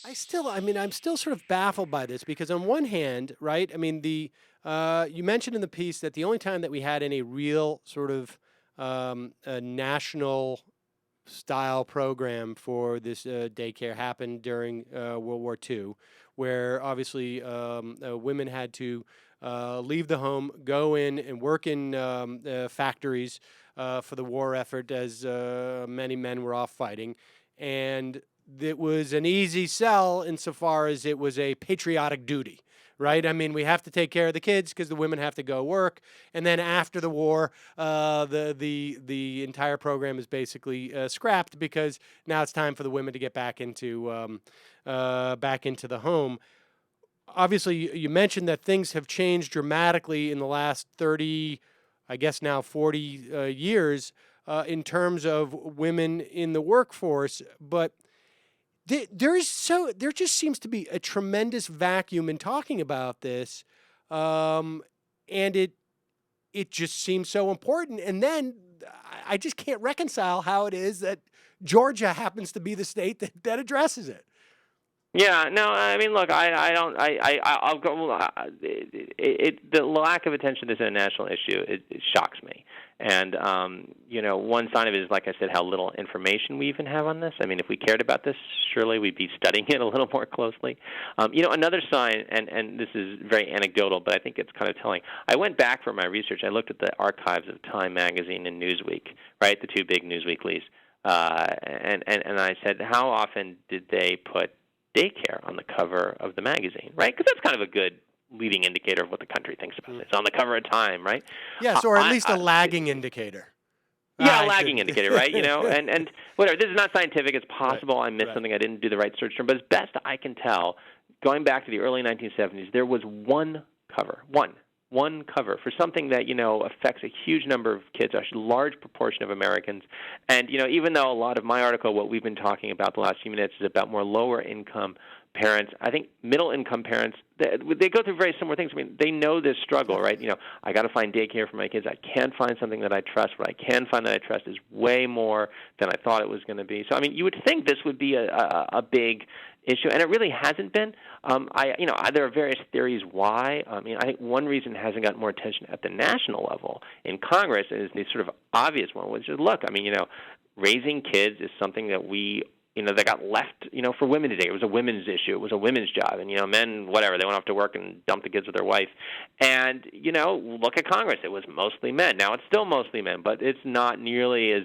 I'm still sort of baffled by this because on one hand, right? I mean, you mentioned in the piece that the only time that we had any real sort of national style program for this daycare happened during World War II, where obviously women had to leave the home, go in and work in factories for the war effort as many men were off fighting. And it was an easy sell insofar as it was a patriotic duty. Right, I mean, we have to take care of the kids because the women have to go work, and then after the war, the entire program is basically scrapped because now it's time for the women to get back into the home. Obviously, you mentioned that things have changed dramatically in the last 30, I guess now 40 years in terms of women in the workforce, but there just seems to be a tremendous vacuum in talking about this, and it just seems so important. And then I just can't reconcile how it is that Georgia happens to be the state that addresses it. Yeah, no, I mean, look, I don't, I'll go. The lack of attention to this international issue, it shocks me. And one sign of it is, like I said, how little information we even have on this. I mean, if we cared about this, surely we'd be studying it a little more closely. Another sign, and this is very anecdotal, but I think it's kind of telling. I went back for my research. I looked at the archives of Time Magazine and Newsweek, right, the two big news weeklies, and I said, how often did they put Daycare on the cover of the magazine, right? Because that's kind of a good leading indicator of what the country thinks about it. It's on the cover of Time, right? Yes, or at least a lagging indicator. Yeah, a lagging indicator, right? And whatever. This is not scientific. It's possible I missed something. I didn't do the right search term. But as best I can tell, going back to the early 1970s, there was one cover, one cover for something that, affects a huge number of kids, a large proportion of Americans. And, even though a lot of my article, what we've been talking about the last few minutes, is about more lower-income parents, I think middle-income parents, they go through very similar things. I mean, they know this struggle, right? I got to find daycare for my kids. I can't find something that I trust. What I can find that I trust is way more than I thought it was going to be. So, I mean, you would think this would be a big issue, and it really hasn't been. There are various theories why. I think one reason it hasn't gotten more attention at the national level in Congress is the sort of obvious one, which is, look, raising kids is something that that got left, for women today. It was a women's issue. It was a women's job. And, men, whatever, they went off to work and dumped the kids with their wife. And, look at Congress. It was mostly men. Now it's still mostly men, but it's not nearly as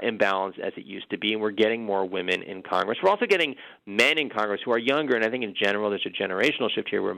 imbalanced as it used to be. And we're getting more women in Congress. We're also getting men in Congress who are younger. And I think in general there's a generational shift here where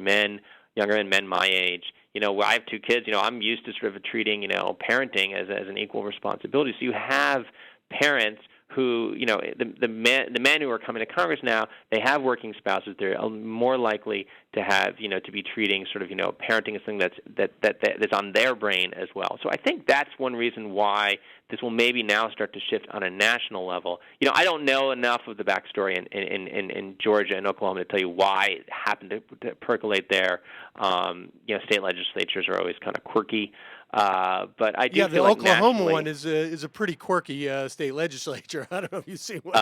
younger men my age, where I have two kids, I'm used to sort of treating, parenting as an equal responsibility. So you have parents who, the men who are coming to Congress now, they have working spouses. They're more likely to have, to be treating sort of, parenting as something that's on their brain as well. So I think that's one reason why this will maybe now start to shift on a national level. I don't know enough of the backstory in Georgia and Oklahoma to tell you why it happened to percolate there. State legislatures are always kind of quirky. But I do feel like the Oklahoma one is a pretty quirky state legislature. I don't know if you've seen one.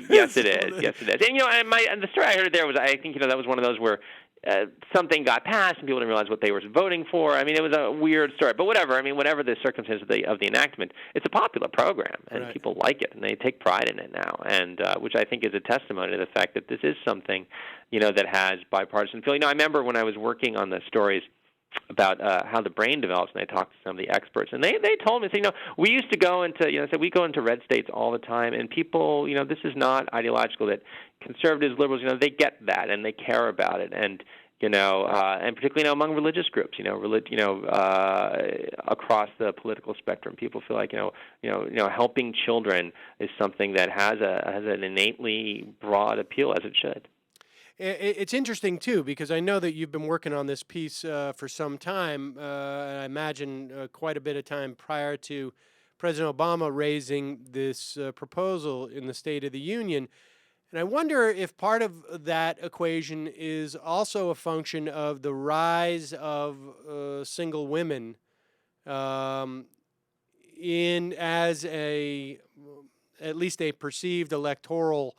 Yes, it is. Yes, it is. And the story I heard there was, I think, that was one of those where something got passed and people didn't realize what they were voting for. It was a weird story. But whatever. Whatever the circumstances of the enactment, it's a popular program, and people like it, and they take pride in it now, and which I think is a testimony to the fact that this is something, that has bipartisan feel. I remember when I was working on the stories about how the brain develops, and I talked to some of the experts, and they told me, we used to go into, we go into red states all the time, and people, this is not ideological, that conservatives, liberals, they get that, and they care about it, and, and particularly, among religious groups, across the political spectrum, people feel like, helping children is something that has an innately broad appeal, as it should. It's interesting, too, because I know that you've been working on this piece for some time, and I imagine quite a bit of time prior to President Obama raising this proposal in the State of the Union. And I wonder if part of that equation is also a function of the rise of single women as at least a perceived electoral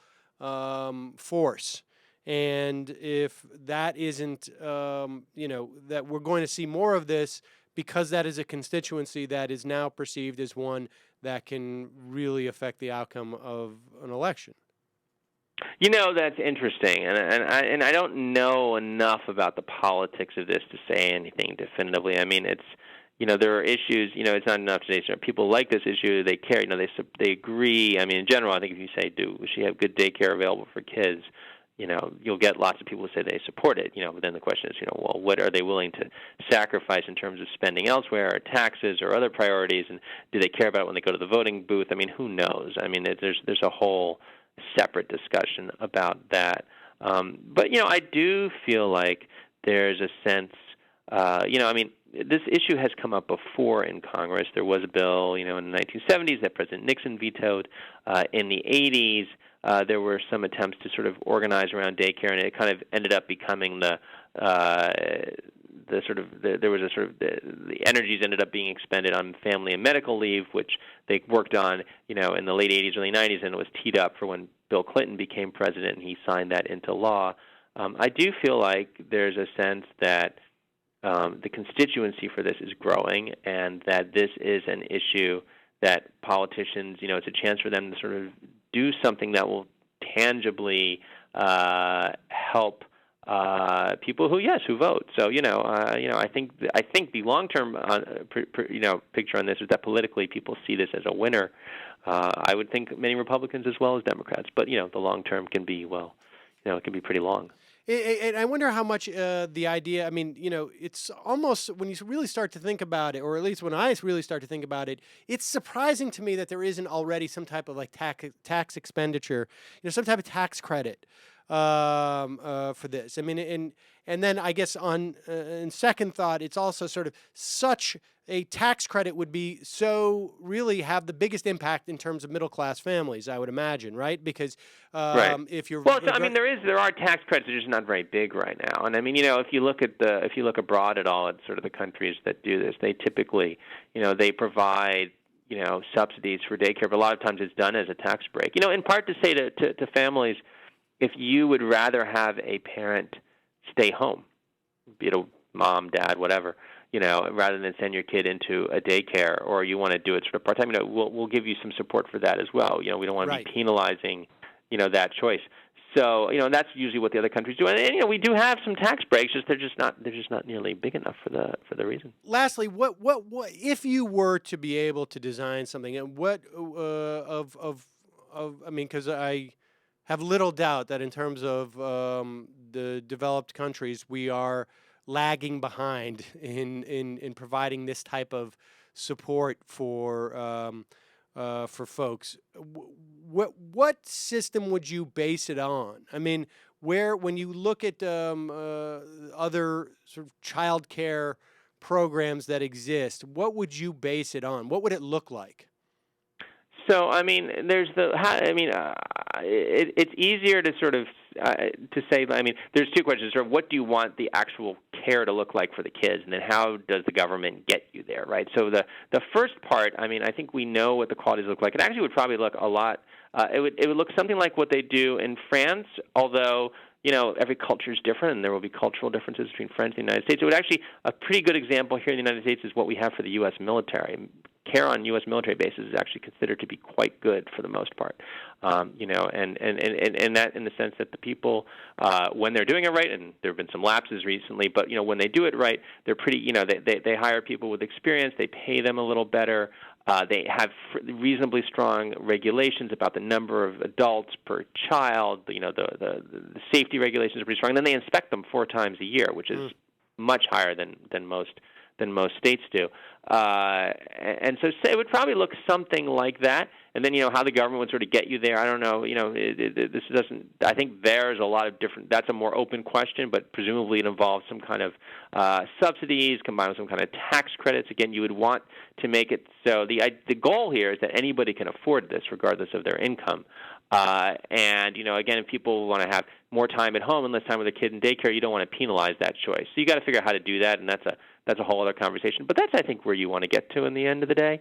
force. And if that isn't, that we're going to see more of this because that is a constituency that is now perceived as one that can really affect the outcome of an election. That's interesting, and I don't know enough about the politics of this to say anything definitively. I mean, there are issues. It's not enough to say people like this issue. They care. They agree. I mean, in general, I think if you say, "Do we should have good daycare available for kids?" You'll get lots of people who say they support it. But then the question is, well, what are they willing to sacrifice in terms of spending elsewhere, or taxes, or other priorities, and do they care about it when they go to the voting booth? I mean, who knows? I mean, there's a whole separate discussion about that. But I do feel like there's a sense. This issue has come up before in Congress. There was a bill, in the 1970s that President Nixon vetoed. In the 80s, there were some attempts to sort of organize around daycare, and it kind of ended up becoming the energies ended up being expended on family and medical leave, which they worked on, in the late 80s, early 90s, and it was teed up for when Bill Clinton became president and he signed that into law. I do feel like there's a sense that the constituency for this is growing, and that this is an issue that politicians, it's a chance for them to sort of do something that will tangibly help people who vote. So I think the long-term picture on this is that politically people see this as a winner. I would think many Republicans as well as Democrats, but the long term can be it can be pretty long. And I wonder how much the idea, I mean, it's almost, when you really start to think about it, or at least when I really start to think about it, it's surprising to me that there isn't already some type of like tax expenditure, some type of tax credit for this. I mean, and then I guess in second thought, it's also sort of such a tax credit would be so really have the biggest impact in terms of middle class families, I would imagine, right? Because right. If you're there are tax credits, they're just not very big right now. And I mean, if you look abroad at all at sort of the countries that do this, they typically, they provide subsidies for daycare, but a lot of times it's done as a tax break. In part to say to families, if you would rather have a parent stay home, be it a mom, dad, whatever, rather than send your kid into a daycare, or you want to do it sort of part-time, we'll give you some support for that as well. We don't want to be penalizing, that choice. So, that's usually what the other countries do. And we do have some tax breaks, just they're just not nearly big enough for the reason. Lastly, what if you were to be able to design something, and what I mean, because I have little doubt that in terms of the developed countries, we are lagging behind in providing this type of support for folks. What system would you base it on? I mean, when you look at other sort of childcare programs that exist, what would you base it on? What would it look like? So, I mean, it's easier to sort of to say. I mean, there's two questions. Sort of, what do you want the actual care to look like for the kids, and then how does the government get you there, right? So the first part, I mean, I think we know what the qualities look like. It actually would probably look a lot. It would look something like what they do in France, although every culture is different, and there will be cultural differences between France and the United States. It would actually, a pretty good example here in the United States is what we have for the U.S. military. Care on U.S. military bases is actually considered to be quite good for the most part, and that in the sense that the people, when they're doing it right, and there have been some lapses recently, but when they do it right, they're pretty, they hire people with experience, they pay them a little better, they have reasonably strong regulations about the number of adults per child, the safety regulations are pretty strong, and then they inspect them 4 times a year, which is much higher than most states do. And so it would probably look something like that. And then, how the government would sort of get you there, I don't know. This doesn't, I think there's a lot of different, that's a more open question, but presumably it involves some kind of subsidies combined with some kind of tax credits. Again, you would want to make it so the goal here is that anybody can afford this regardless of their income. And, again, if people want to have more time at home and less time with a kid in daycare, you don't want to penalize that choice. So you got to figure out how to do that, and that's a that's a whole other conversation. But that's, I think, where you want to get to in the end of the day.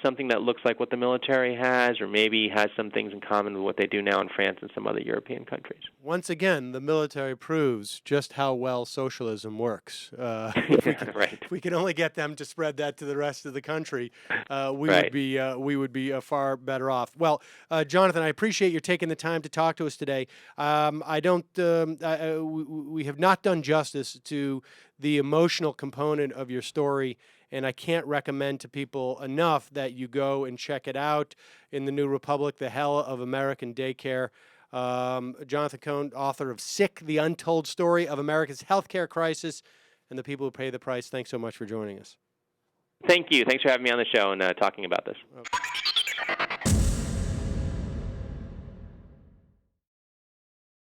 Something that looks like what the military has, or maybe has some things in common with what they do now in France and some other European countries. Once again, the military proves just how well socialism works. Right. If we can only get them to spread that to the rest of the country, Right. we would be far better off. Well, Jonathan, I appreciate you taking the time to talk to us today. I don't. We have not done justice to the emotional component of your story, and I can't recommend to people enough that you go and check it out in the New Republic, The Hell of American Daycare. Jonathan Cohn, author of Sick, The Untold Story of America's Healthcare Crisis and the People Who Pay the Price. Thanks so much for joining us. Thank you. Thanks for having me on the show and talking about this. Okay.